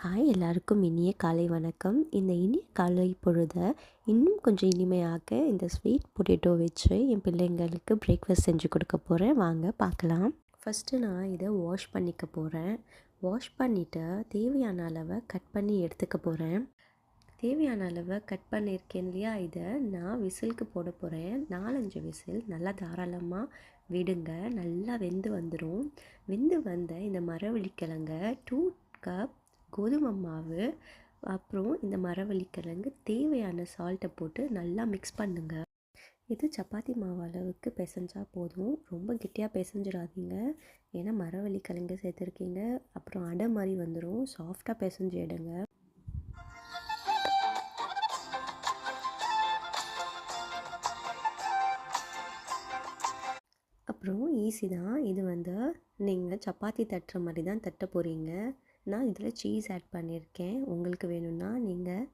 Hi எல்லாருக்கும் இனிய காலை வணக்கம். இந்த இனிய காலை பொழுத இன்னும் கொஞ்சம் இனிமையாக்க இந்த ஸ்வீட் பொட்டேட்டோ வச்சு என் பிள்ளைங்களுக்கு பிரேக்ஃபாஸ்ட் செஞ்சு கொடுக்க போகிறேன். வாங்க பார்க்கலாம். ஃபஸ்ட்டு நான் இதை வாஷ் பண்ணிக்க போகிறேன். வாஷ் பண்ணிவிட்டு தேவையான அளவை கட் பண்ணி எடுத்துக்க போகிறேன். தேவையான அளவை கட் பண்ணியிருக்கேன் இல்லையா, இதை நான் விசிலுக்கு போட போகிறேன். 4-5 விசில் நல்லா தாராளமாக விடுங்க. நல்லா வெந்து வந்துடும். வெந்து வந்த இந்த மரவள்ளிக்கிழங்க 2 கப் கோதுமை மாவு, அப்புறம் இந்த மரவள்ளிக்கிழங்கு தேவையான சால்ட்டை போட்டு நல்லா மிக்ஸ் பண்ணுங்க. இது சப்பாத்தி மாவு அளவுக்கு பிசைஞ்சால் போதும். ரொம்ப கெட்டியாக பிசைஞ்சிடாதீங்க, ஏன்னா மரவள்ளிக்கிழங்கு சேர்த்துருக்கீங்க. அப்புறம் அடை மாதிரி வந்துடும். சாஃப்டாக பிசைஞ்சு எடுங்க. அப்புறம் ஈஸி தான். இது நீங்கள் சப்பாத்தி தட்டுற மாதிரி தான் தட்ட போகிறீங்க. நான் இதில் சீஸ் ஆட் பண்ணியிருக்கேன். உங்களுக்கு வேணும்னா நீங்கள்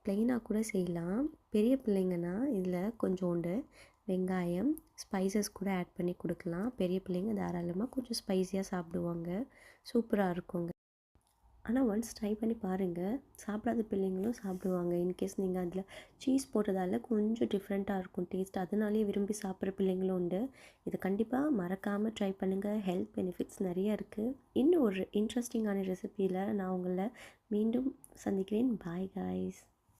ப்ளெயினாக கூட செய்யலாம். பெரிய பிள்ளைங்கன்னா இதில் கொஞ்சோண்டு வெங்காயம், ஸ்பைசஸ் கூட ஆட் பண்ணி கொடுக்கலாம். பெரிய பிள்ளைங்க தாராளமாக கொஞ்சம் ஸ்பைஸியாக சாப்பிடுவாங்க. சூப்பராக இருக்குங்க. ஆனால் ஒன்ஸ் ட்ரை பண்ணி பாருங்கள். சாப்பிடாத பிள்ளைங்களும் சாப்பிடுவாங்க. இன்கேஸ் நீங்கள் அதில் சீஸ் போட்டதால் கொஞ்சம் டிஃப்ரெண்ட்டாக இருக்கும் டேஸ்ட். அதனாலே விரும்பி சாப்பிட்ற பிள்ளைங்களும் உண்டு. இதை கண்டிப்பாக மறக்காமல் ட்ரை பண்ணுங்கள். ஹெல்த் பெனிஃபிட்ஸ் நிறைய இருக்குது. இன்னும் ஒரு இன்ட்ரெஸ்டிங்கான ரெசிபியில் நான் உங்களை மீண்டும் சந்திக்கிறேன். Bye guys.